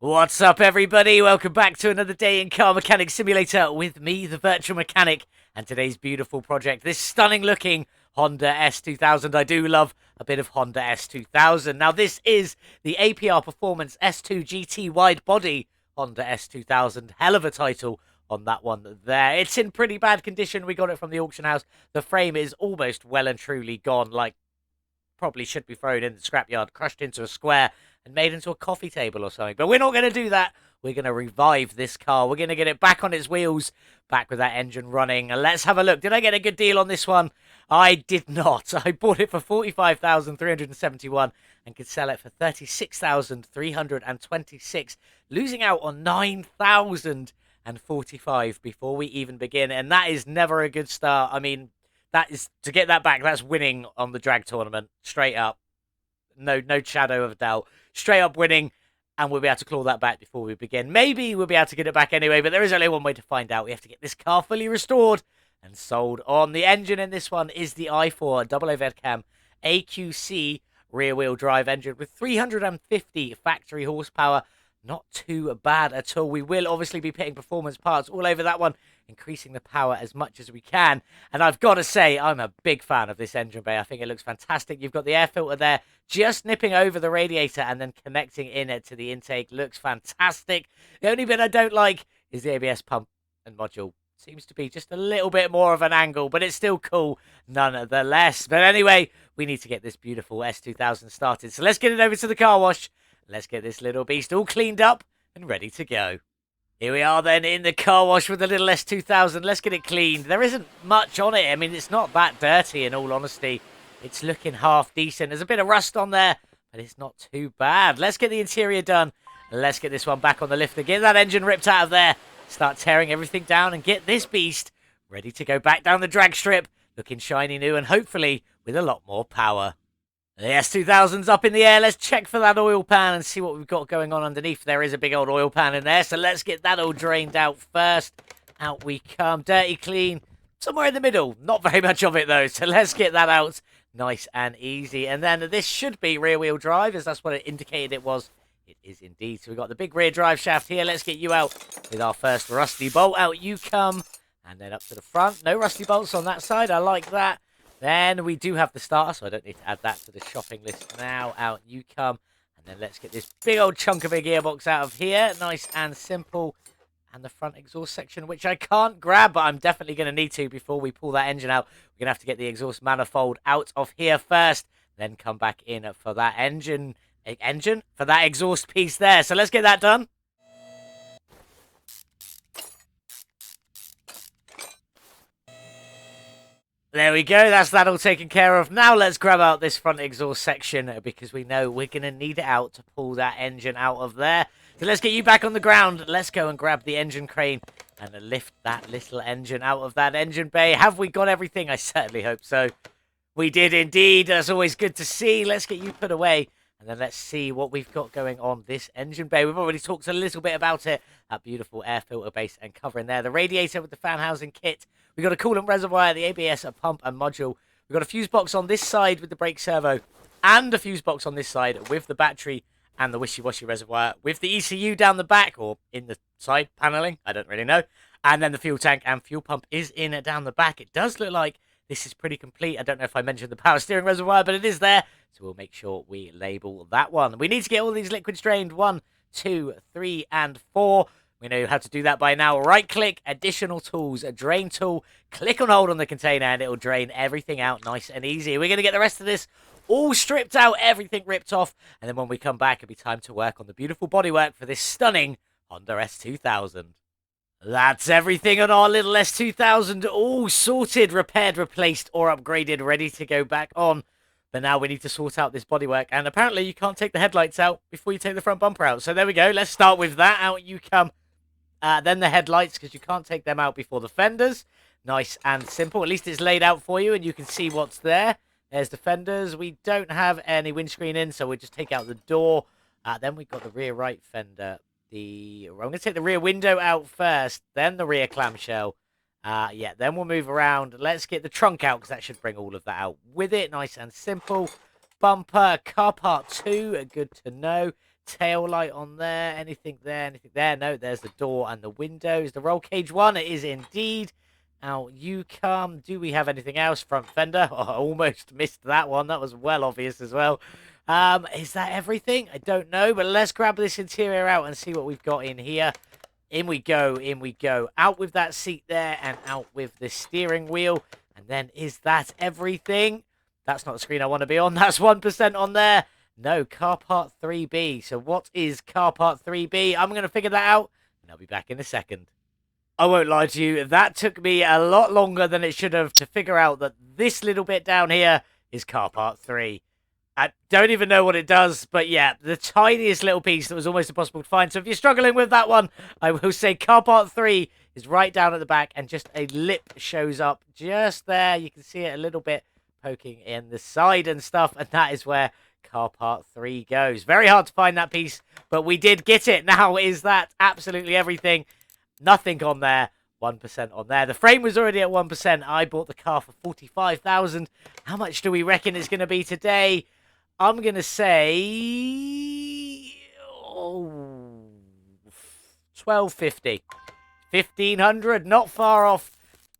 What's up, everybody? Welcome back to another day in Car Mechanic Simulator with me, the Virtual Mechanic, and today's beautiful project, this stunning-looking Honda S2000. I do love a bit of Honda S2000. Now, this is the A.K.A. Performance S2 GT Wide Body Honda S2000. Hell of a title on that one there. It's in pretty bad condition. We got it from the auction house. The frame is almost well and truly gone, like probably should be thrown in the scrapyard, crushed into a square, and made into a coffee table or something. But we're not going to do that. We're going to revive this car. We're going to get it back on its wheels, back with that engine running. And let's have a look. Did I get a good deal on this one? I did not. I bought it for $45,371 and could sell it for $36,326, losing out on $9,045 before we even begin. And that is never a good start. I mean, that is, to get that back, that's winning on the drag tournament, straight up. No shadow of a doubt. Straight up winning, and we'll be able to claw that back before we begin. Maybe we'll be able to get it back anyway, but there is only one way to find out. We have to get this car fully restored and sold on. The engine in this one is the i4 double overhead cam AQC rear-wheel drive engine with 350 factory horsepower. Not too bad at all. We will obviously be putting performance parts all over that one, increasing the power as much as we can. And I've got to say, I'm a big fan of this engine bay. I think it looks fantastic. You've got the air filter there, just nipping over the radiator and then connecting in it to the intake. Looks fantastic. The only bit I don't like is the ABS pump and module. Seems to be just a little bit more of an angle, but it's still cool nonetheless. But anyway, we need to get this beautiful S2000 started. So let's get it over to the car wash. Let's get this little beast all cleaned up and ready to go. Here we are then in the car wash with the little S2000. Let's get it cleaned. There isn't much on it. I mean, it's not that dirty in all honesty. It's looking half decent. There's a bit of rust on there, but it's not too bad. Let's get the interior done. Let's get this one back on the lifter. Get that engine ripped out of there. Start tearing everything down and get this beast ready to go back down the drag strip. Looking shiny new and hopefully with a lot more power. The S2000's up in the air. Let's check for that oil pan and see what we've got going on underneath. There is a big old oil pan in there, so let's get that all drained out first. Out we come. Dirty, clean. Somewhere in the middle. Not very much of it, though, so let's get that out nice and easy. And then this should be rear-wheel drive, as that's what it indicated it was. It is indeed. So we've got the big rear drive shaft here. Let's get you out with our first rusty bolt. Out you come. And then up to the front. No rusty bolts on that side. I like that. Then we do have the starter, so I don't need to add that to the shopping list now. Out you come. And then let's get this big old chunk of a gearbox out of here. Nice and simple. And the front exhaust section, which I can't grab, but I'm definitely going to need to before we pull that engine out. We're going to have to get the exhaust manifold out of here first. Then come back in for that for that exhaust piece there. So let's get that done. There we go, that's that all taken care of. Now let's grab out this front exhaust section because we know we're going to need it out to pull that engine out of there. So let's get you back on the ground. Let's go and grab the engine crane and lift that little engine out of that engine bay. Have we got everything? I certainly hope so. We did indeed. That's always good to see. Let's get you put away. And then let's see what we've got going on this engine bay. We've already talked a little bit about it. That beautiful air filter base and cover in there. The radiator with the fan housing kit. We've got a coolant reservoir, the ABS, a pump and module. We've got a fuse box on this side with the brake servo. And a fuse box on this side with the battery and the wishy-washy reservoir. With the ECU down the back or in the side paneling. I don't really know. And then the fuel tank and fuel pump is in down the back. It does look like this is pretty complete. I don't know if I mentioned the power steering reservoir, but it is there. So we'll make sure we label that one. We need to get all these liquids drained. 1, 2, 3, and 4. We know how to do that by now. Right-click, additional tools, a drain tool. Click and hold on the container, and it'll drain everything out nice and easy. We're going to get the rest of this all stripped out, everything ripped off. And then when we come back, it'll be time to work on the beautiful bodywork for this stunning Honda S2000. That's everything on our little S2000, all sorted, repaired, replaced, or upgraded, ready to go back on. But now we need to sort out this bodywork, and apparently you can't take the headlights out before you take the front bumper out. So there we go, let's start with that. Out you come. Then the headlights, because you can't take them out before the fenders. Nice and simple. At least it's laid out for you, and you can see what's there. There's the fenders. We don't have any windscreen in, so we'll just take out the door. Then we've got the rear right fender. I'm going to take the rear window out first, then the rear clamshell. Yeah, then we'll move around. Let's get the trunk out, because that should bring all of that out with it. Nice and simple. Bumper, car part 2, good to know. tail light on there. Anything there? Anything there? No, there's the door and the windows. The roll cage one, it is indeed. Out you come. Do we have anything else? Front fender. Oh, I almost missed that one. That was well obvious as well. Is that everything? I don't know, but let's grab this interior out and see what we've got in here. In we go, in we go. Out with that seat there and out with the steering wheel. And then is that everything? That's not the screen I want to be on. That's 1% on there. No, car part 3B. So what is car part 3B? I'm going to figure that out, and I'll be back in a second. I won't lie to you. That took me a lot longer than it should have to figure out that this little bit down here is car part 3. I don't even know what it does, but yeah, the tiniest little piece that was almost impossible to find. So if you're struggling with that one, I will say car part 3 is right down at the back, and just a lip shows up just there. You can see it a little bit poking in the side and stuff, and that is where car part 3 goes. Very hard to find that piece, but we did get it. Now, is that absolutely everything? Nothing on there. 1% on there. The frame was already at 1%. I bought the car for 45,000. How much do we reckon it's going to be today? I'm going to say 1250. 1500, not far off.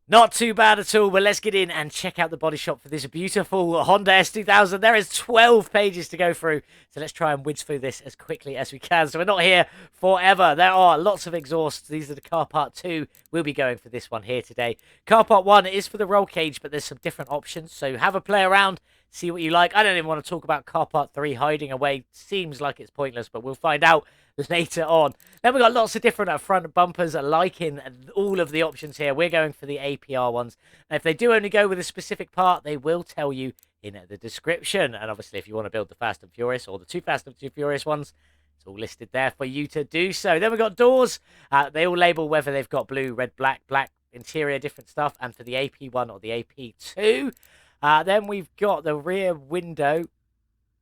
Not too bad at all, but let's get in and check out the body shop for this beautiful Honda S2000. There is 12 pages to go through, so let's try and whiz through this as quickly as we can. So we're not here forever. There are lots of exhausts. These are the car part 2. We'll be going for this one here today. Car part 1 is for the roll cage, but there's some different options, so have a play around. See what you like. I don't even want to talk about car part 3 hiding away. Seems like it's pointless, but we'll find out later on. Then we've got lots of different front bumpers, like in all of the options here. We're going for the APR ones. Now, if they do only go with a specific part, they will tell you in the description. And obviously, if you want to build the Fast and Furious or the 2 Fast and 2 Furious ones, it's all listed there for you to do so. Then we've got doors. They all label whether they've got blue, red, black, interior, different stuff. And for the AP1 or the AP2. Then we've got the rear window.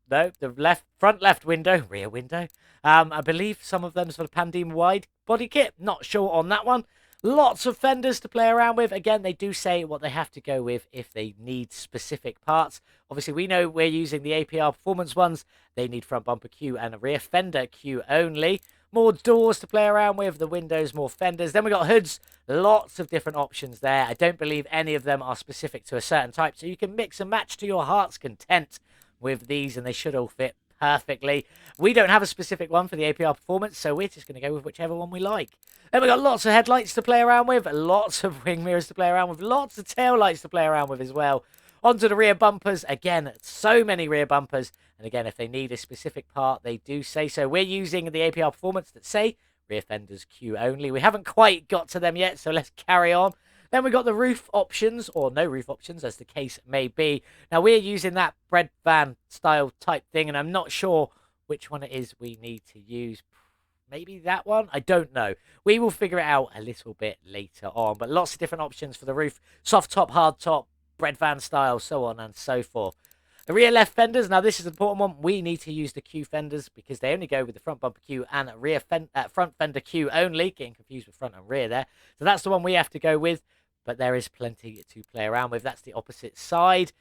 No, the front left window, rear window. I believe some of them is for the Payne wide body kit. Not sure on that one. Lots of fenders to play around with. Again, they do say what they have to go with if they need specific parts. Obviously, we know we're using the APR performance ones. They need front bumper Q and a rear fender Q only. More doors to play around with. The windows, more fenders. Then we got hoods. Lots of different options there. I don't believe any of them are specific to a certain type, so you can mix and match to your heart's content with these, and they should all fit perfectly. We don't have a specific one for the APR performance, so we're just going to go with whichever one we like. Then we've got lots of headlights to play around with, lots of wing mirrors to play around with, lots of tail lights to play around with as well. Onto the rear bumpers. Again, so many rear bumpers. And again, if they need a specific part, they do say so. We're using the APR performance that say rear fenders Q only. We haven't quite got to them yet, so let's carry on. Then we've got the roof options, or no roof options, as the case may be. Now, we're using that bread van style type thing, and I'm not sure which one it is we need to use. Maybe that one? I don't know. We will figure it out a little bit later on, but lots of different options for the roof. Soft top, hard top, bread van style, so on and so forth. The rear left fenders, now this is an important one. We need to use the Q fenders because they only go with the front bumper Q and rear front fender Q only. Getting confused with front and rear there. So that's the one we have to go with. But there is plenty to play around with. That's the opposite side.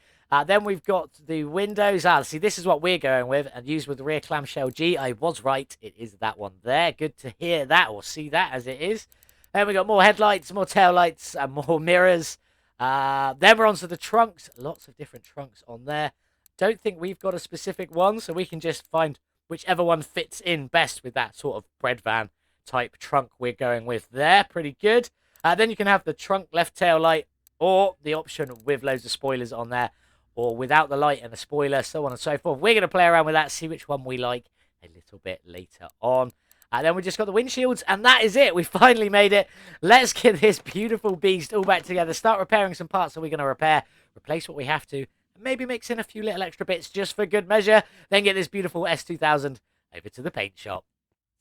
Then we've got the windows. See, this is what we're going with, and used with the rear clamshell G. I was right. It is that one there. Good to hear that, or see that as it is. Then we've got more headlights, more tail lights, and more mirrors. Then we're on to the trunks. Lots of different trunks on there. Don't think we've got a specific one, so we can just find whichever one fits in best with that sort of bread van type trunk we're going with there. Pretty good. Then you can have the trunk left tail light, or the option with loads of spoilers on there, or without the light and a spoiler, so on and so forth. We're going to play around with that, see which one we like a little bit later on. Then we just got the windshields, and that is it. We finally made it. Let's get this beautiful beast all back together. Start repairing some parts that we're going to repair, replace what we have to, and maybe mix in a few little extra bits just for good measure. Then get this beautiful S2000 over to the paint shop.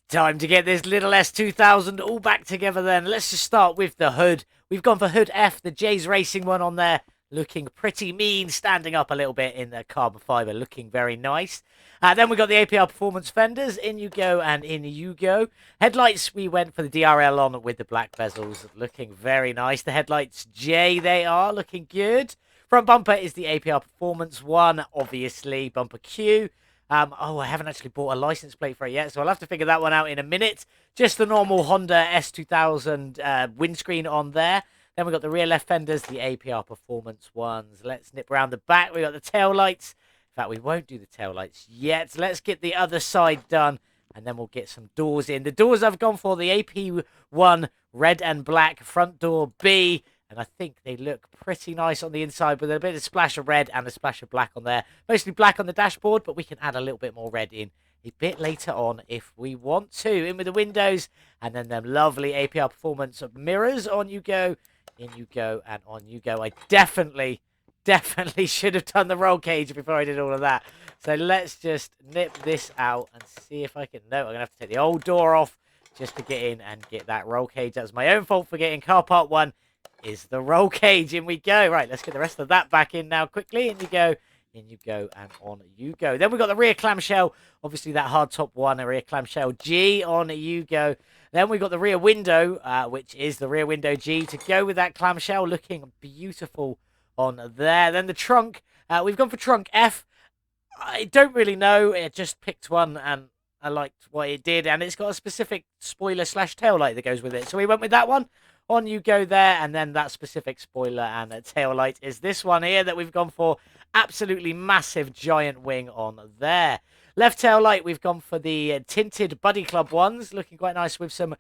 Time to get this little S2000 all back together then. Let's just start with the hood. We've gone for hood F, the J's Racing one on there. Looking pretty mean, standing up a little bit in the carbon fibre. Looking very nice. Then we've got the APR Performance fenders. In you go and in you go. Headlights, we went for the DRL on with the black bezels. Looking very nice. The headlights J, they are. Looking good. Front bumper is the APR Performance one, obviously. Bumper Q. Oh, I haven't actually bought a license plate for it yet, so I'll have to figure that one out in a minute. Just the normal Honda S2000 windscreen on there. Then we've got the rear left fenders, the A.K.A. Performance ones. Let's nip around the back. We've got the tail lights. In fact, we won't do the tail lights yet. Let's get the other side done, and then we'll get some doors in. The doors I've gone for, the AP1 red and black, front door B. And I think they look pretty nice on the inside with a bit of splash of red and a splash of black on there. Mostly black on the dashboard, but we can add a little bit more red in a bit later on if we want to. In with the windows, and then them lovely A.K.A. Performance mirrors. On you go, in you go, and on you go. I definitely should have done the roll cage before I did all of that. So let's just nip this out and see if I can... No, I'm going to have to take the old door off just to get in and get that roll cage. That's my own fault for getting car part 1. Is the roll cage. In we go. Right, let's get the rest of that back in now quickly. In you go, and on you go. Then we've got the rear clamshell. Obviously, that hardtop one, a rear clamshell G. On you go. Then we've got the rear window, which is the rear window G, to go with that clamshell. Looking beautiful on there. Then the trunk. We've gone for trunk F. I don't really know. I just picked one, and I liked what it did. And it's got a specific spoiler / tail light that goes with it. So we went with that one. On you go there, and then that specific spoiler and a tail light is this one here that we've gone for. Absolutely massive giant wing on there. Left tail light, we've gone for the tinted Buddy Club ones. Looking quite nice with some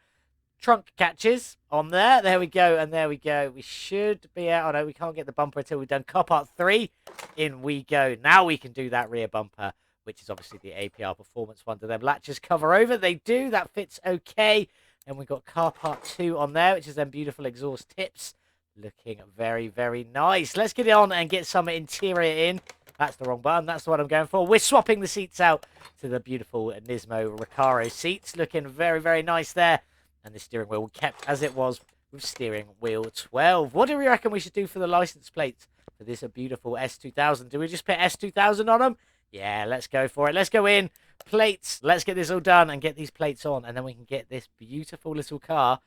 trunk catches on there. There we go, and there we go. We should be out. Oh, no, we can't get the bumper until we've done car part 3. In we go. Now we can do that rear bumper, which is obviously the A.K.A. Performance one. Do them latches cover over? They do. That fits okay. And we've got car part 2 on there, which is them beautiful exhaust tips. Looking very, very nice. Let's get it on and get some interior in. That's the wrong button. That's the one I'm going for. We're swapping the seats out to the beautiful Nismo Recaro seats. Looking very, very nice there. And the steering wheel kept as it was with steering wheel 12. What do we reckon we should do for the license plates for this beautiful S2000? Do we just put S2000 on them? Yeah, let's go for it. Let's go in. Plates. Let's get this all done and get these plates on, and then we can get this beautiful little car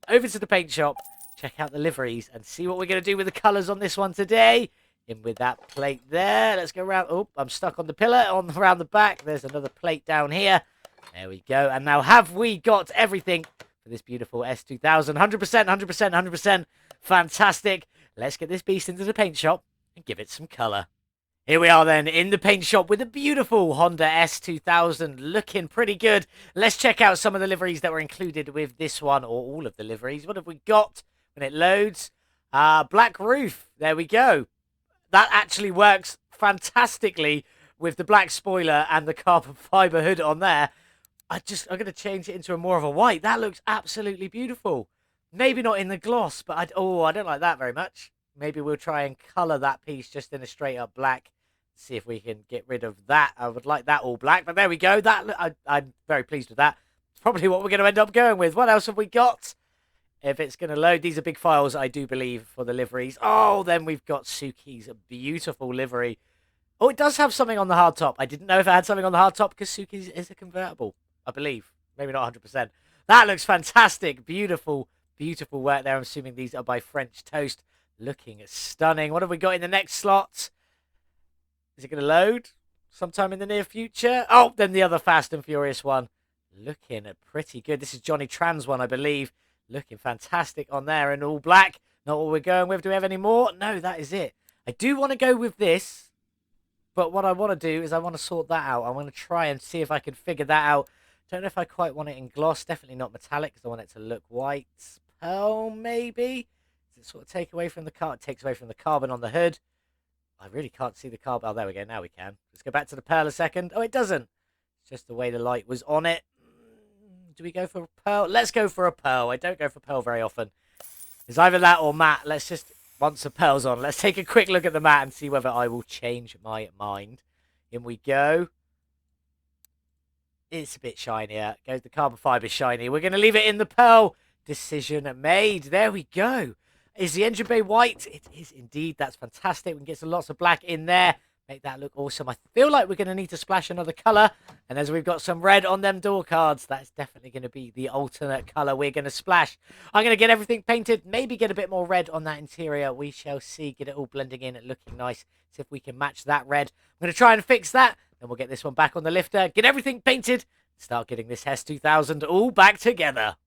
over to the paint shop, check out the liveries, and see what we're going to do with the colours on this one today. In with that plate there. Let's go around. Oh, I'm stuck on the pillar around the back. There's another plate down here. There we go. And now have we got everything for this beautiful S2000? 100%, 100%, 100%. Fantastic. Let's get this beast into the paint shop and give it some colour. Here we are then in the paint shop with a beautiful Honda S2000, looking pretty good. Let's check out some of the liveries that were included with this one, or all of the liveries. What have we got when it loads? Black roof. There we go. That actually works fantastically with the black spoiler and the carbon fibre hood on there. I'm going to change it into more of a white. That looks absolutely beautiful. Maybe not in the gloss, but I don't like that very much. Maybe we'll try and colour that piece just in a straight up black. See if we can get rid of that. I would like that all black, but there we go. I'm very pleased with that. It's probably what we're going to end up going with. What else have we got? If it's going to load, these are big files, I do believe, for the liveries. Oh, then we've got Suki's beautiful livery. Oh, it does have something on the hardtop. I didn't know if it had something on the hardtop because Suki's is a convertible, I believe. Maybe not 100%. That looks fantastic. Beautiful, beautiful work there. I'm assuming these are by French Toast. Looking stunning. What have we got in the next slot? Is it going to load sometime in the near future? Oh, then the other Fast and Furious one. Looking pretty good. This is Johnny Tran's one, I believe. Looking fantastic on there in all black. Not what we're going with. Do we have any more? No, that is it. I do want to go with this. But what I want to do is I want to sort that out. I want to try and see if I can figure that out. Don't know if I quite want it in gloss. Definitely not metallic because I want it to look white. Pearl, maybe? Does it sort of take away from the car? It takes away from the carbon on the hood. I really can't see the carbon. Oh, there we go. Now we can. Let's go back to the pearl a second. Oh, it doesn't. It's just the way the light was on it. Do we go for a pearl? Let's go for a pearl. I don't go for pearl very often. It's either that or matte. Let's just, once the pearl's on, let's take a quick look at the matte and see whether I will change my mind. In we go. It's a bit shinier. Goes the carbon fibre shiny. We're going to leave it in the pearl. Decision made. There we go. Is the engine bay white? It is indeed. That's fantastic. We can get some lots of black in there. Make that look awesome. I feel like we're going to need to splash another colour. And as we've got some red on them door cards, that's definitely going to be the alternate colour we're going to splash. I'm going to get everything painted. Maybe get a bit more red on that interior. We shall see. Get it all blending in and looking nice. See if we can match that red. I'm going to try and fix that. Then we'll get this one back on the lifter, get everything painted, start getting this S2000 all back together.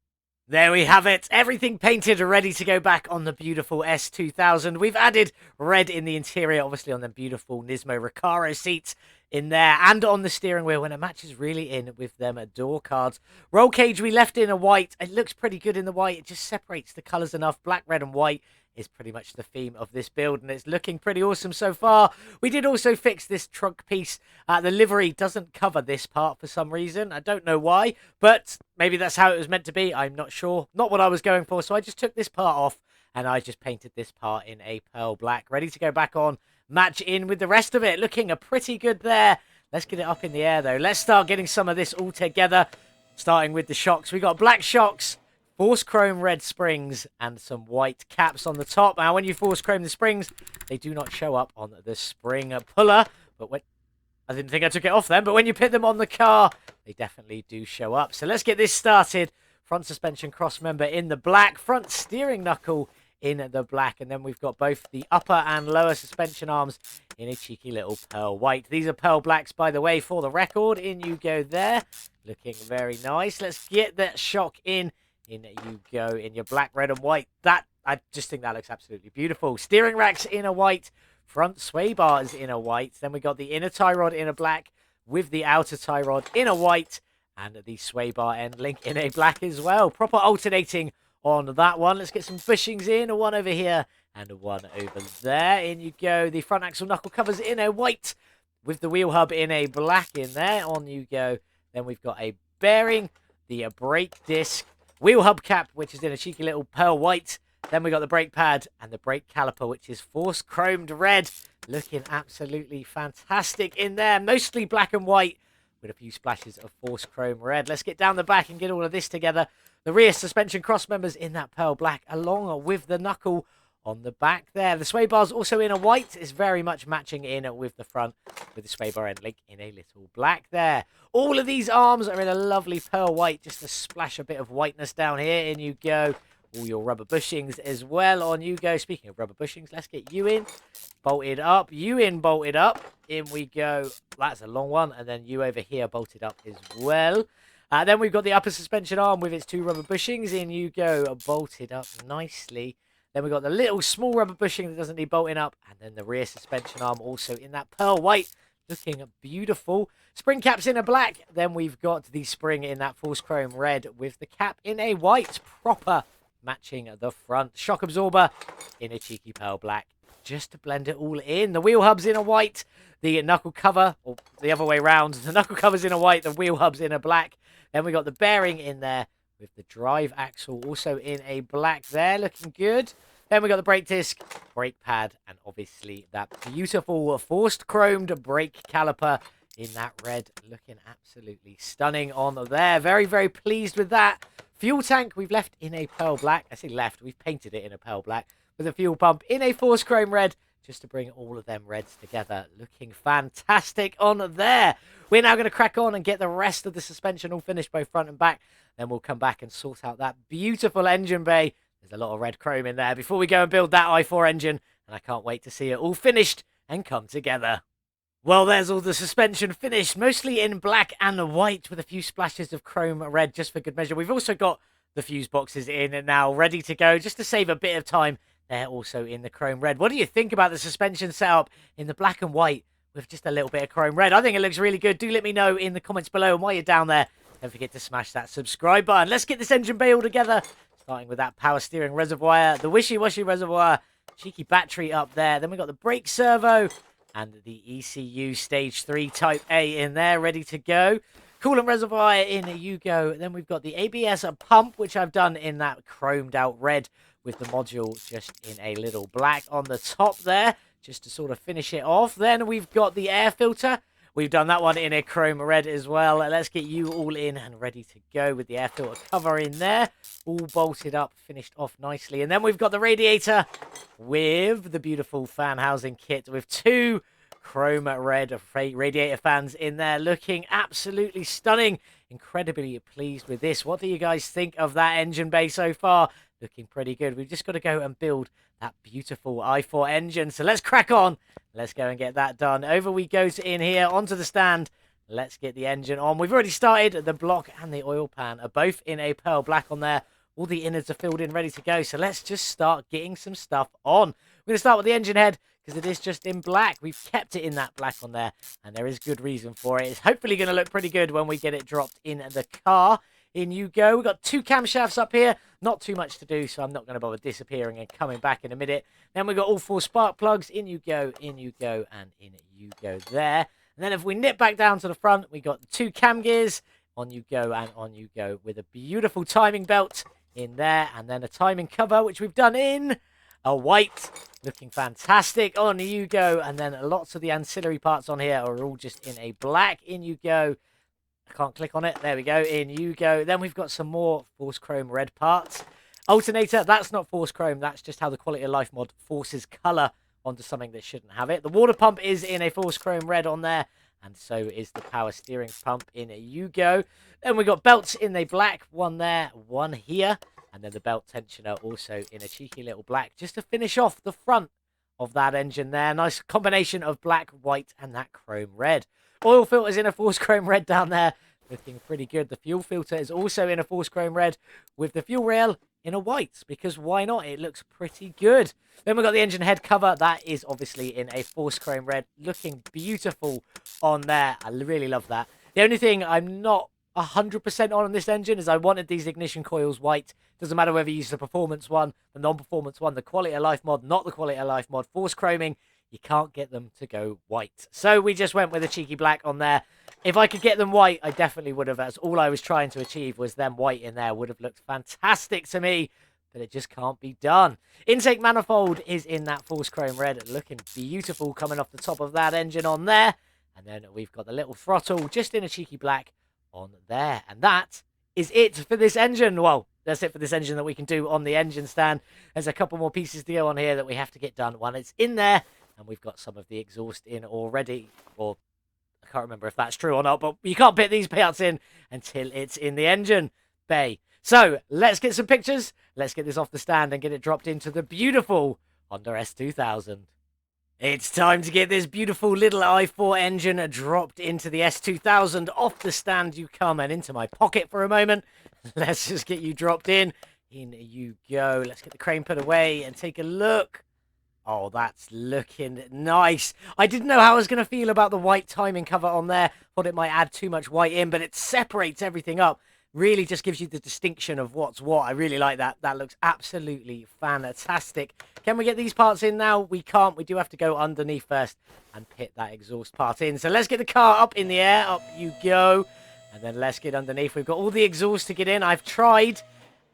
There we have it. Everything painted, ready to go back on the beautiful S2000. We've added red in the interior, obviously on the beautiful Nismo Recaro seats in there, and on the steering wheel when it matches really in with them door cards. Roll cage we left in a white. It looks pretty good in the white. It just separates the colours enough. Black, red and white is pretty much the theme of this build, and it's looking pretty awesome so far. We did also fix this trunk piece. The livery doesn't cover this part for some reason. I don't know why, but maybe that's how it was meant to be. I'm not sure. Not what I was going for, so I just took this part off, and I just painted this part in a pearl black, ready to go back on, match in with the rest of it. Looking pretty good there. Let's get it up in the air, though. Let's start getting some of this all together, starting with the shocks. We got black shocks, force chrome red springs, and some white caps on the top. Now, when you force chrome the springs, they do not show up on the spring puller. But when I didn't think I took it off then, but when you put them on the car, they definitely do show up. So let's get this started. Front suspension cross member in the black, front steering knuckle in the black, and then we've got both the upper and lower suspension arms in a cheeky little pearl white. These are pearl blacks, by the way, for the record. In you go there. Looking very nice. Let's get that shock in. In you go in your black, red and white. I just think that looks absolutely beautiful. Steering racks in a white, front sway bars in a white. Then we got the inner tie rod in a black with the outer tie rod in a white, and the sway bar end link in a black as well. Proper alternating on that one. Let's get some bushings in. One over here and one over there. In you go. The front axle knuckle covers in a white with the wheel hub in a black in there. On you go. Then we've got a bearing, the brake disc, wheel hub cap, which is in a cheeky little pearl white. Then we got the brake pad and the brake caliper, which is force chromed red. Looking absolutely fantastic in there. Mostly black and white with a few splashes of force chrome red. Let's get down the back and get all of this together. The rear suspension cross members in that pearl black, along with the knuckle on the back there. The sway bars also in a white is very much matching in with the front, with the sway bar end link in a little black there. All of these arms are in a lovely pearl white, just to splash a bit of whiteness down here. In you go. All your rubber bushings as well. On you go. Speaking of rubber bushings, let's get you in, bolted up, you in, bolted up. In we go. That's a long one. And then you over here bolted up as well. Then we've got the upper suspension arm with its two rubber bushings. In you go, bolted up nicely. Then we've got the little small rubber bushing that doesn't need bolting up. And then the rear suspension arm also in that pearl white. Looking beautiful. Spring caps in a black. Then we've got the spring in that force chrome red with the cap in a white. Proper matching the front. Shock absorber in a cheeky pearl black. Just to blend it all in. The wheel hubs in a white. The knuckle cover, or the other way around. The knuckle cover's in a white. The wheel hubs in a black. Then we got the bearing in there with the drive axle also in a black there. Looking good. Then we got the brake disc, brake pad, and obviously that beautiful forced chromed brake caliper in that red. Looking absolutely stunning on there. Very, very pleased with that. Fuel tank we've left in a pearl black. I say left, we've painted it in a pearl black. With a fuel pump in a forced chrome red, just to bring all of them reds together. Looking fantastic on there. We're now going to crack on and get the rest of the suspension all finished, both front and back. Then we'll come back and sort out that beautiful engine bay. There's a lot of red chrome in there before we go and build that i4 engine. And I can't wait to see it all finished and come together. Well, there's all the suspension finished, mostly in black and white with a few splashes of chrome red just for good measure. We've also got the fuse boxes in and now ready to go just to save a bit of time. They're also in the chrome red. What do you think about the suspension setup in the black and white with just a little bit of chrome red? I think it looks really good. Do let me know in the comments below. And while you're down there, don't forget to smash that subscribe button. Let's get this engine bay all together. Starting with that power steering reservoir, the wishy-washy reservoir, cheeky battery up there. Then we've got the brake servo and the ECU stage 3 type A in there, ready to go. Coolant reservoir in you go. Then we've got the ABS pump, which I've done in that chromed out red with the module just in a little black on the top there, just to sort of finish it off. Then we've got the air filter. We've done that one in a chrome red as well. Let's get you all in and ready to go with the air filter cover in there. All bolted up, finished off nicely. And then we've got the radiator with the beautiful fan housing kit with two chrome red radiator fans in there. Looking absolutely stunning. Incredibly pleased with this. What do you guys think of that engine bay so far? Looking pretty good. We've just got to go and build that beautiful i4 engine. So let's crack on. Let's go and get that done. Over we go to in here, onto the stand. Let's get the engine on. We've already started. The block and the oil pan are both in a pearl black on there. All the innards are filled in, ready to go. So let's just start getting some stuff on. We're going to start with the engine head because it is just in black. We've kept it in that black on there, and there is good reason for it. It's hopefully going to look pretty good when we get it dropped in the car. In you go. We've got 2 camshafts up here. Not too much to do, so I'm not going to bother disappearing and coming back in a minute. Then we've got all 4 spark plugs. In you go, and in you go there. And then if we nip back down to the front, we got the 2 cam gears. On you go and on you go with a beautiful timing belt in there. And then a timing cover, which we've done in a white. Looking fantastic. On you go. And then lots of the ancillary parts on here are all just in a black. In you go. I can't click on it. There we go. In you go. Then we've got some more Force Chrome red parts. Alternator, that's not Force Chrome. That's just how the Quality of Life mod forces colour onto something that shouldn't have it. The water pump is in a Force Chrome red on there. And so is the power steering pump. In you go. Then we've got belts in a black. One there, one here. And then the belt tensioner also in a cheeky little black. Just to finish off the front of that engine there. Nice combination of black, white, and that chrome red. Oil filter's in a Force Chrome red down there. Looking pretty good. The fuel filter is also in a Force Chrome red with the fuel rail in a white, because why not? It looks pretty good. Then we've got the engine head cover. That is obviously in a Force Chrome red. Looking beautiful on there. I really love that. The only thing I'm not 100% on this engine is I wanted these ignition coils white. Doesn't matter whether you use the performance one, the non-performance one, the Quality of Life mod, not the Quality of Life mod. Force chroming, you can't get them to go white. So we just went with a cheeky black on there. If I could get them white, I definitely would have. That's all I was trying to achieve, was them white in there. Would have looked fantastic to me, but it just can't be done. Intake manifold is in that Force Chrome red, looking beautiful coming off the top of that engine on there. And then we've got the little throttle just in a cheeky black on there. And that is it for this engine. Well, that's it for this engine that we can do on the engine stand. There's a couple more pieces to go on here that we have to get done when it's in there. And we've got some of the exhaust in already. Or I can't remember if that's true or not, but you can't put these parts in until it's in the engine bay. So let's get some pictures. Let's get this off the stand and get it dropped into the beautiful Honda S2000. It's time to get this beautiful little i4 engine dropped into the S2000. Off the stand you come, and into my pocket for a moment. Let's just get you dropped in. In you go. Let's get the crane put away and take a look. Oh, that's looking nice. I didn't know how I was going to feel about the white timing cover on there. Thought it might add too much white in, but it separates everything up. Really just gives you the distinction of what's what. I really like that. That looks absolutely fantastic. Can we get these parts in now? We can't. We do have to go underneath first and pit that exhaust part in. So let's get the car up in the air. Up you go. And then let's get underneath. We've got all the exhaust to get in. I've tried.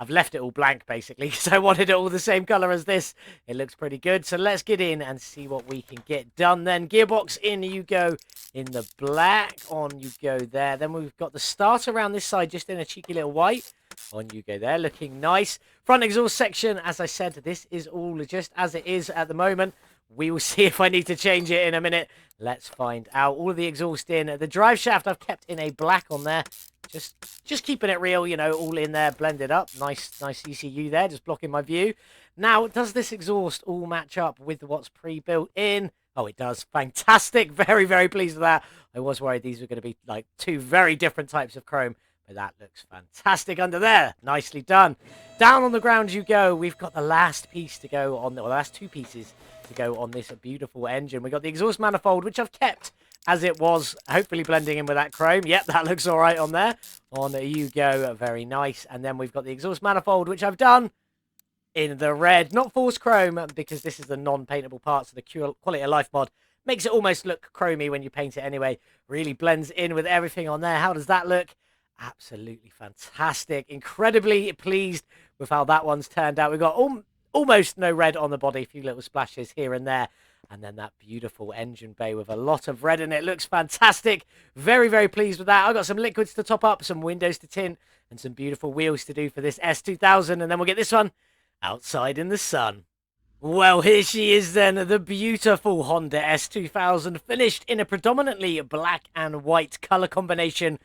I've left it all blank, basically, because I wanted it all the same colour as this. It looks pretty good. So let's get in and see what we can get done then. Gearbox, in you go in the black. On you go there. Then we've got the starter around this side, just in a cheeky little white. On you go there, looking nice. Front exhaust section, as I said, this is all just as it is at the moment. We will see if I need to change it in a minute. Let's find out. All of the exhaust in. The drive shaft I've kept in a black on there. Just keeping it real, you know, all in there, blended up. Nice ECU there, just blocking my view. Now, does this exhaust all match up with what's pre-built in? Oh, it does. Fantastic. Very, very pleased with that. I was worried these were going to be like 2 very different types of chrome, but that looks fantastic under there. Nicely done. Down on the ground you go. We've got the last piece to go on, or the last 2 pieces to go on this beautiful engine. We've got the exhaust manifold, which I've kept as it was, hopefully blending in with that chrome. Yep, that looks all right on there. On you go. Very nice. And then we've got the exhaust manifold, which I've done in the red. Not Force Chrome, because this is the non-paintable parts of the Quality of Life mod. Makes it almost look chromy when you paint it anyway. Really blends in with everything on there. How does that look? Absolutely fantastic. Incredibly pleased with how that one's turned out. We've got almost no red on the body. A few little splashes here and there. And then that beautiful engine bay with a lot of red in it. Looks fantastic. Very, very pleased with that. I've got some liquids to top up, some windows to tint, and some beautiful wheels to do for this S2000. And then we'll get this one outside in the sun. Well, here she is then, the beautiful Honda S2000, finished in a predominantly black and white colour combination,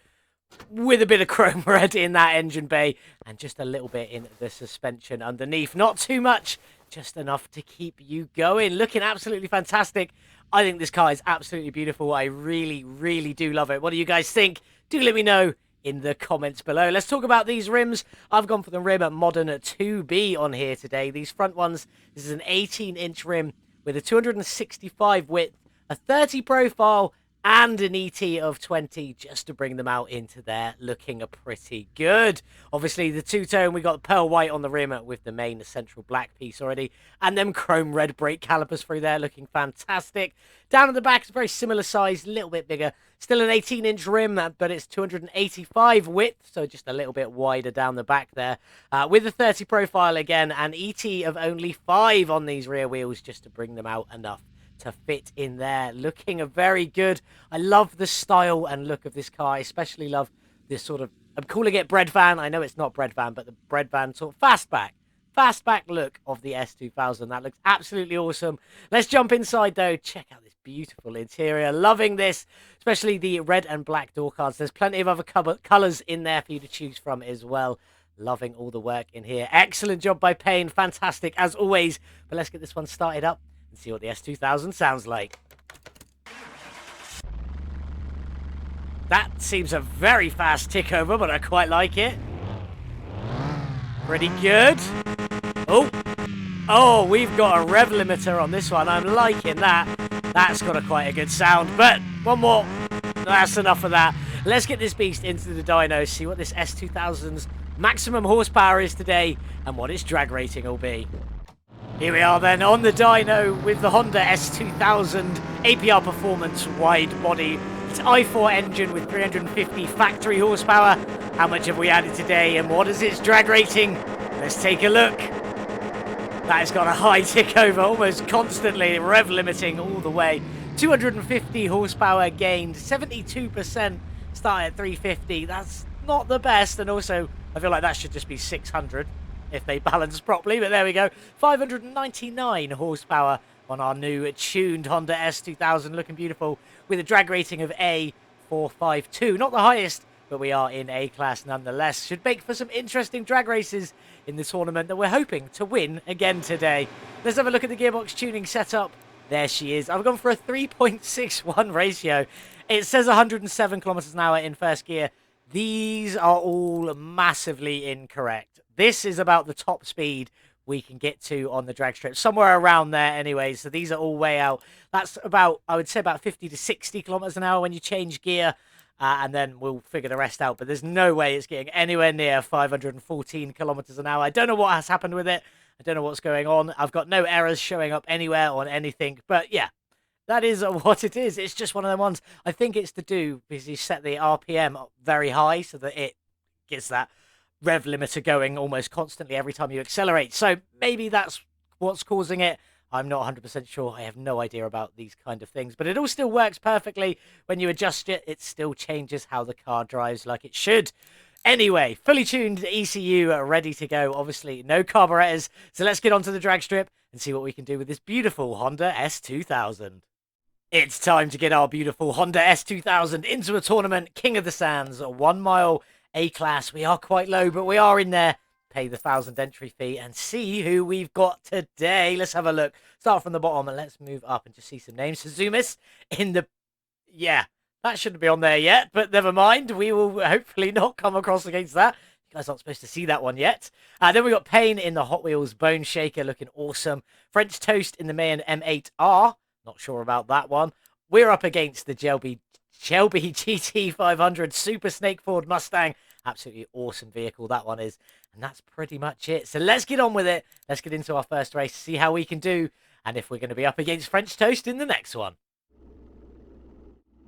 with a bit of chrome red in that engine bay and just a little bit in the suspension underneath. Not too much, just enough to keep you going. Looking absolutely fantastic. I think this car is absolutely beautiful. I really, really do love it. What do you guys think? Do let me know in the comments below. Let's talk about these rims. I've gone for the rim Modern 2B on here today. These front ones, this is an 18-inch rim with a 265 width, a 30 profile, and an ET of 20 just to bring them out into there looking pretty good. Obviously, the two-tone, we got pearl white on the rim with the main central black piece already, and them chrome red brake calipers through there looking fantastic. Down at the back, it's a very similar size, a little bit bigger. Still an 18-inch rim, but it's 285 width, so just a little bit wider down the back there. With the 30 profile again, and ET of only 5 on these rear wheels just to bring them out enough to fit in there. Looking very good. I love the style and look of this car. I especially love this sort of, I'm calling it bread van. I know it's not bread van, but the bread van sort of fastback look of the S2000. That looks absolutely awesome. Let's jump inside though. Check out this beautiful interior. Loving this, especially the red and black door cards. There's plenty of other colors in there for you to choose from as well. Loving all the work in here. Excellent job by Payne. Fantastic as always. But let's get this one started up and see what the S2000 sounds like. That seems a very fast tick over, but I quite like it. Pretty good. Oh, we've got a rev limiter on this one. I'm liking that. That's got quite a good sound, but one more. That's enough of that. Let's get this beast into the dyno, see what this S2000's maximum horsepower is today and what its drag rating will be. Here we are then on the dyno with the Honda S2000 APR Performance wide body. It's i4 engine with 350 factory horsepower. How much have we added today and what is its drag rating? Let's take a look. That has got a high tick over almost constantly, rev limiting all the way. 250 horsepower gained, 72% start at 350. That's not the best, and also I feel like that should just be 600 if they balance properly, but there we go. 599 horsepower on our new tuned Honda S2000, looking beautiful with a drag rating of A452. Not the highest, but we are in A class nonetheless. Should make for some interesting drag races in the tournament that we're hoping to win again today. Let's have a look at the gearbox tuning setup. There she is. I've gone for a 3.61 ratio. It says 107 kilometers an hour in first gear. These are all massively incorrect. This is about the top speed we can get to on the drag strip, somewhere around there anyway, so these are all way out. That's about, I would say, about 50 to 60 kilometers an hour when you change gear, and then we'll figure the rest out, but there's no way it's getting anywhere near 514 kilometers an hour. I don't know what has happened with it. I don't know what's going on. I've got no errors showing up anywhere on anything, but yeah, that is what it is. It's just one of them ones. I think it's to do because you set the RPM up very high so that it gets that rev limiter going almost constantly every time you accelerate. So maybe that's what's causing it. I'm not 100% sure. I have no idea about these kind of things, but it all still works perfectly. When you adjust it, it still changes how the car drives like it should. Anyway, fully tuned ECU ready to go. Obviously, no carburetors. So let's get onto the drag strip and see what we can do with this beautiful Honda S2000. It's time to get our beautiful Honda S2000 into a tournament. King of the Sands, 1 mile A-class. We are quite low, but we are in there. Pay the 1,000 entry fee and see who we've got today. Let's have a look. Start from the bottom and let's move up and just see some names. Suzumis in the... Yeah, that shouldn't be on there yet, but never mind. We will hopefully not come across against that. You guys aren't supposed to see that one yet. Then we got Payne in the Hot Wheels Bone Shaker, looking awesome. French Toast in the Mayan M8R. Not sure about that one. We're up against the Shelby GT500 Super Snake Ford Mustang. Absolutely awesome vehicle that one is. And that's pretty much it. So let's get on with it. Let's get into our first race, see how we can do, and if we're going to be up against French Toast in the next one.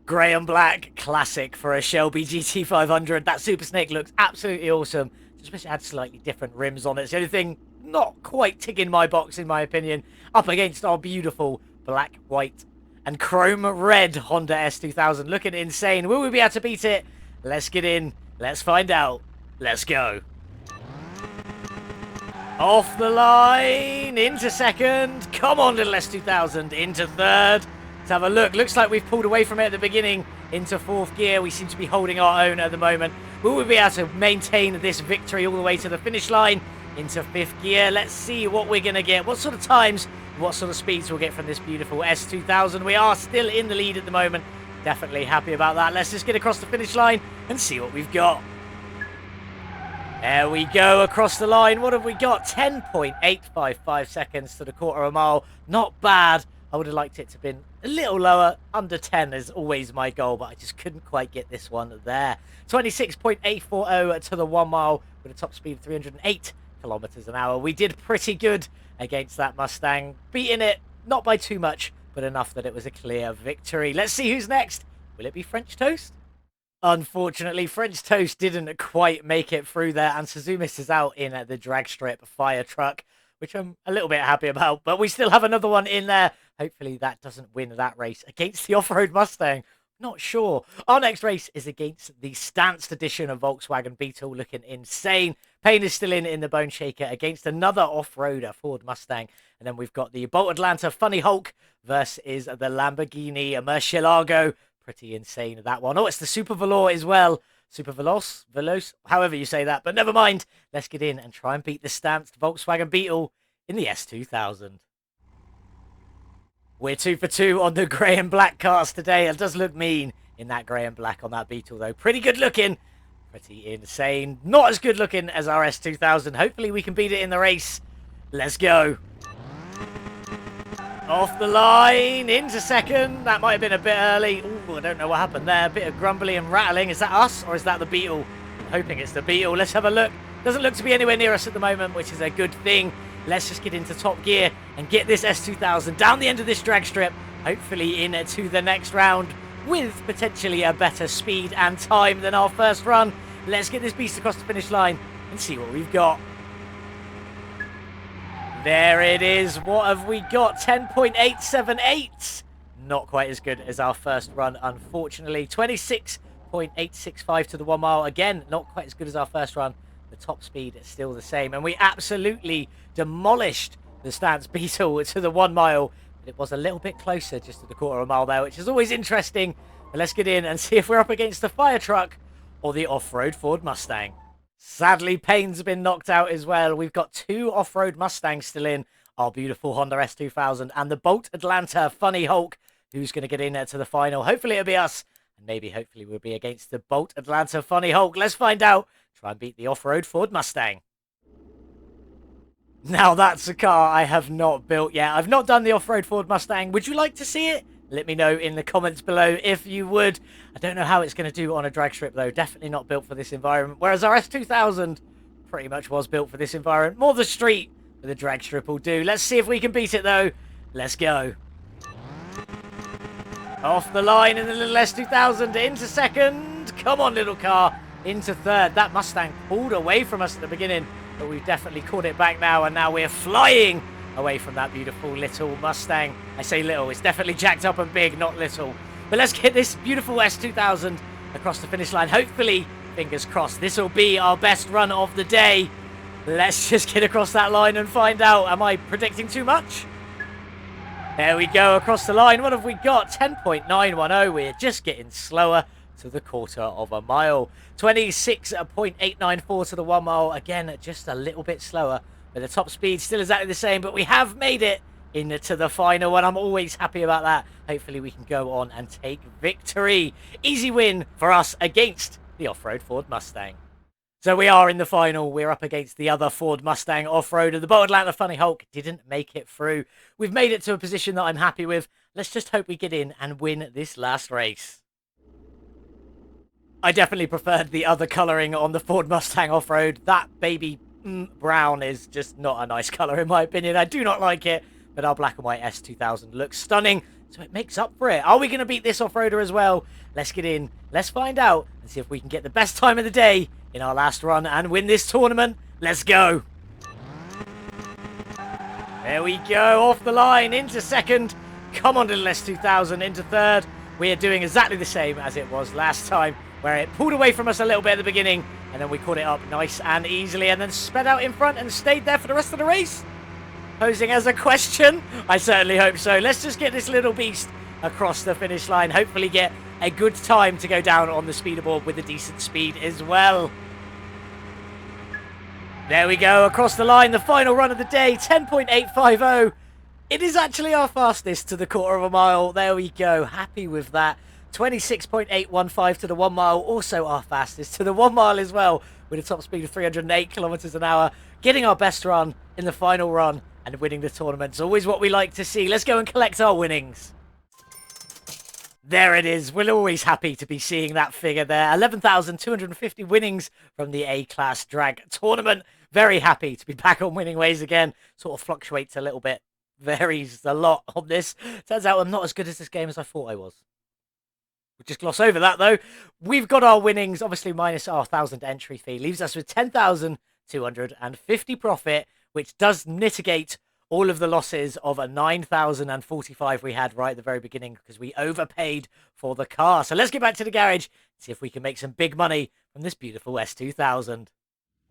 Grey and black, classic for a Shelby GT500. That Super Snake looks absolutely awesome. Just wish it had slightly different rims on it. It's the only thing not quite ticking my box, in my opinion. Up against our beautiful black, white, and chrome red Honda S2000. Looking insane. Will we be able to beat it? Let's get in. Let's find out. Let's go. Off the line. Into second. Come on, little S2000. Into third. Let's have a look. Looks like we've pulled away from it at the beginning. Into fourth gear. We seem to be holding our own at the moment. Will we be able to maintain this victory all the way to the finish line? Into fifth gear. Let's see what we're going to get. What sort of times what sort of speeds we'll get from this beautiful S2000. We are still in the lead at the moment. Definitely happy about that. Let's just get across the finish line and see what we've got. There we go, across the line. What have we got? 10.855 seconds to the quarter of a mile. Not bad. I would have liked it to have been a little lower. Under 10 is always my goal, but I just couldn't quite get this one there. 26.840 to the 1 mile with a top speed of 308 kilometers an hour. We did pretty good against that Mustang, beating it not by too much, but enough that it was a clear victory. Let's see who's next. Will it be French Toast? Unfortunately, French Toast didn't quite make it through there, and Suzumis is out in the drag strip fire truck, which I'm a little bit happy about, but we still have another one in there. Hopefully that doesn't win that race against the off-road Mustang. Not sure. Our next race is against the Stanced edition of Volkswagen Beetle, looking insane. Payne is still in the Bone Shaker against another off-roader Ford Mustang. And then we've got the Bolt Atlanta Funny Hulk versus the Lamborghini Murcielago. Pretty insane, that one. Oh, it's the Super Velour as well. Super Veloce, however you say that. But never mind. Let's get in and try and beat the Stanced Volkswagen Beetle in the S2000. We're 2 for 2 on the grey and black cars today. It does look mean in that grey and black on that Beetle, though. Pretty good looking. Pretty insane. Not as good looking as our S2000. Hopefully we can beat it in the race. Let's go. Off the line, into second. That might have been a bit early. Ooh, I don't know what happened there. A bit of grumbling and rattling. Is that us or is that the Beetle? I'm hoping it's the Beetle. Let's have a look. Doesn't look to be anywhere near us at the moment, which is a good thing. Let's just get into top gear and get this S2000 down the end of this drag strip. Hopefully into the next round with potentially a better speed and time than our first run. Let's get this beast across the finish line and see what we've got. There it is. What have we got? 10.878. Not quite as good as our first run, unfortunately. 26.865 to the 1 mile. Again, not quite as good as our first run. The top speed is still the same. And we absolutely demolished the Stanced Beetle to the 1 mile. But it was a little bit closer just to the quarter of a mile there, which is always interesting. But let's get in and see if we're up against the fire truck or the off-road Ford Mustang. Sadly, Payne's been knocked out as well. We've got 2 off-road Mustangs still in. Our beautiful Honda S2000 and the Bolt Atlanta Funny Hulk, who's going to get in there to the final. Hopefully it'll be us. And maybe, hopefully, we'll be against the Bolt Atlanta Funny Hulk. Let's find out. Try and beat the off-road Ford Mustang. Now that's a car I have not built yet. I've not done the off-road Ford Mustang. Would you like to see it? Let me know in the comments below if you would. I don't know how it's going to do on a drag strip, though. Definitely not built for this environment. Whereas our S2000 pretty much was built for this environment. More the street, but the drag strip will do. Let's see if we can beat it, though. Let's go. Off the line in the little S2000. Into second. Come on, little car. Into third. That Mustang pulled away from us at the beginning, but we've definitely caught it back now, and now we're flying away from that beautiful little Mustang. I say little, it's definitely jacked up and big, not little. But let's get this beautiful S2000 across the finish line. Hopefully, fingers crossed, this will be our best run of the day. Let's just get across that line and find out. Am I predicting too much? There we go, across the line. What have we got? 10.910. We're just getting slower to the quarter of a mile. 26.894 to the 1 mile. Again, just a little bit slower. But the top speed still exactly the same, but we have made it into the final, and I'm always happy about that. Hopefully we can go on and take victory. Easy win for us against the off-road Ford Mustang. So we are in the final. We're up against the other Ford Mustang off-roader. The Bolt Atlanta Funny Hulk didn't make it through. We've made it to a position that I'm happy with. Let's just hope we get in and win this last race. I definitely preferred the other colouring on the Ford Mustang off-road. That baby brown is just not a nice colour in my opinion. I do not like it, but our black and white S2000 looks stunning, so it makes up for it. Are we going to beat this off-roader as well? Let's get in, let's find out, and see if we can get the best time of the day in our last run and win this tournament. Let's go. There we go, off the line, into second. Come on, little S2000, into third. We are doing exactly the same as it was last time, where it pulled away from us a little bit at the beginning, and then we caught it up nice and easily, and then sped out in front and stayed there for the rest of the race. Posing as a question? I certainly hope so. Let's just get this little beast across the finish line. Hopefully get a good time to go down on the Speederboard with a decent speed as well. There we go, across the line, the final run of the day, 10.850. It is actually our fastest to the quarter of a mile. There we go. Happy with that. 26.815 to the 1 mile. Also our fastest to the 1 mile as well, with a top speed of 308 kilometers an hour. Getting our best run in the final run and winning the tournament is always what we like to see. Let's go and collect our winnings. There it is. We're always happy to be seeing that figure there. 11,250 winnings from the A-Class Drag Tournament. Very happy to be back on winning ways again. Sort of fluctuates a little bit. Varies a lot on this. Turns out I'm not as good at this game as I thought I was. We'll just gloss over that, though. We've got our winnings, obviously minus our 1,000 entry fee. Leaves us with 10,250 profit, which does mitigate all of the losses of a 9,045 we had right at the very beginning because we overpaid for the car. So let's get back to the garage and see if we can make some big money from this beautiful S2000.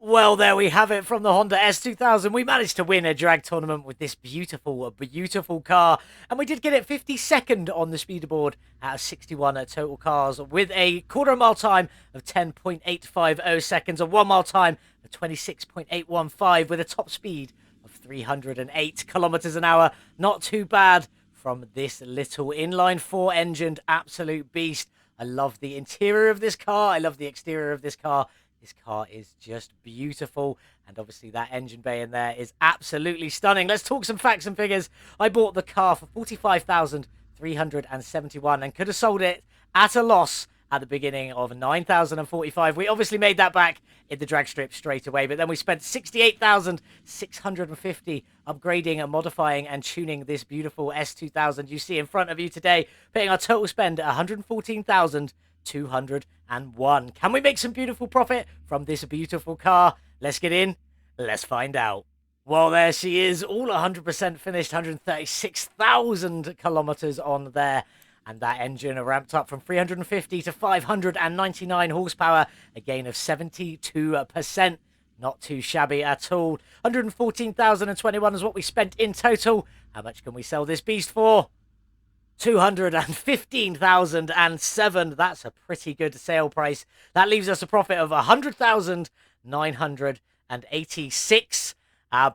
Well, there we have it from the Honda S2000. We managed to win a drag tournament with this beautiful, beautiful car. And we did get it 52nd on the Speederboard out of 61 total cars with a quarter mile time of 10.850 seconds, a 1 mile time of 26.815 with a top speed of 308 kilometers an hour. Not too bad from this little inline 4-engined absolute beast. I love the interior of this car. I love the exterior of this car. This car is just beautiful, and obviously that engine bay in there is absolutely stunning. Let's talk some facts and figures. I bought the car for 45,371 and could have sold it at a loss at the beginning of 9,045. We obviously made that back in the drag strip straight away, but then we spent 68,650 upgrading and modifying and tuning this beautiful S2000 you see in front of you today, putting our total spend at 114,201. Can we make some beautiful profit from this beautiful car? Let's get in. Let's find out. Well, there she is, all 100% finished, 136,000 kilometers on there. And that engine ramped up from 350 to 599 horsepower, a gain of 72%. Not too shabby at all. 114,021 is what we spent in total. How much can we sell this beast for? 215,007. That's a pretty good sale price. That leaves us a profit of 100,986.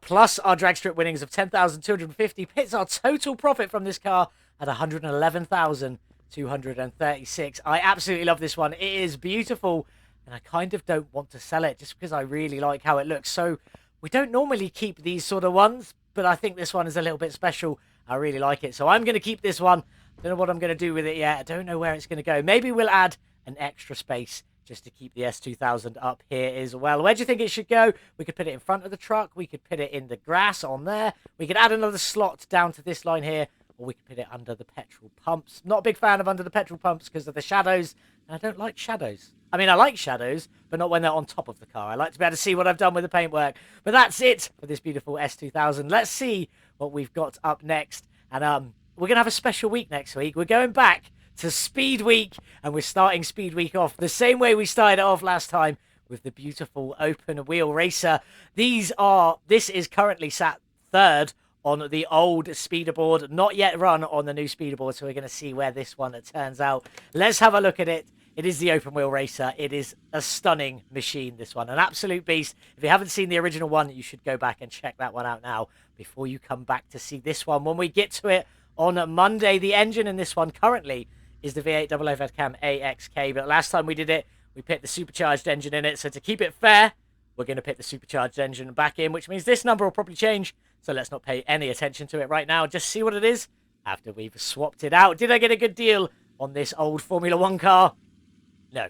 Plus our drag strip winnings of 10,250 pits our total profit from this car at 111,236. I absolutely love this one. It is beautiful, and I kind of don't want to sell it just because I really like how it looks. So we don't normally keep these sort of ones, but I think this one is a little bit special. I really like it, so I'm going to keep this one. Don't know what I'm going to do with it yet. I don't know where it's going to go. Maybe we'll add an extra space just to keep the S2000 up here as well. Where do you think it should go? We could put it in front of the truck. We could put it in the grass on there. We could add another slot down to this line here, or we could put it under the petrol pumps. Not a big fan of under the petrol pumps because of the shadows, and I don't like shadows. I mean, I like shadows, but not when they're on top of the car. I like to be able to see what I've done with the paintwork. But that's it for this beautiful S2000. Let's see what we've got up next. And we're going to have a special week next week. We're going back to Speed Week, and we're starting Speed Week off the same way we started it off last time with the beautiful open wheel racer. This is currently sat third on the old Speederboard, not yet run on the new Speederboard, so we're going to see where this one turns out. Let's have a look at it. It is the open wheel racer. It is a stunning machine, this one, an absolute beast. If you haven't seen the original one, you should go back and check that one out now before you come back to see this one when we get to it on Monday. The engine in this one currently is the V8 double overhead cam A.K.A, but last time we did it, we put the supercharged engine in it. So to keep it fair, we're going to put the supercharged engine back in, which means this number will probably change. So let's not pay any attention to it right now. Just see what it is after we've swapped it out. Did I get a good deal on this old Formula 1 car? No,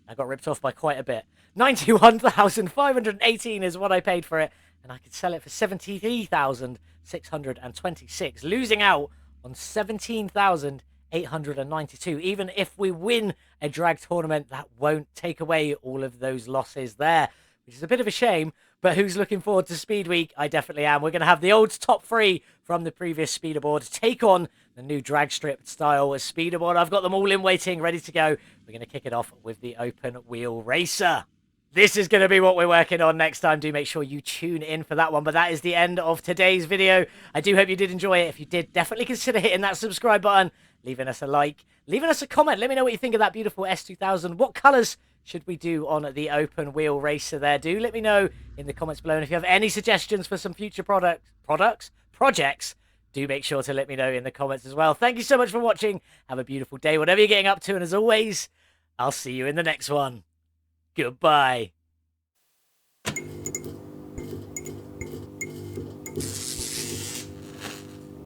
I got ripped off by quite a bit. 91,518 is what I paid for it, and I could sell it for 73,626, losing out on 17,892. Even if we win a drag tournament, that won't take away all of those losses there, which is a bit of a shame. But who's looking forward to Speed Week? I definitely am. We're going to have the old top three from the previous Speederboard take on the new drag strip style Speederboard. I've got them all in waiting, ready to go. We're going to kick it off with the open wheel racer. This is going to be what we're working on next time. Do make sure you tune in for that one. But that is the end of today's video. I do hope you did enjoy it. If you did, definitely consider hitting that subscribe button, leaving us a like, leaving us a comment. Let me know what you think of that beautiful S2000. What colours should we do on the open wheel racer there? Do let me know in the comments below. And if you have any suggestions for some future projects, do make sure to let me know in the comments as well. Thank you so much for watching. Have a beautiful day, whatever you're getting up to. And as always, I'll see you in the next one. Goodbye.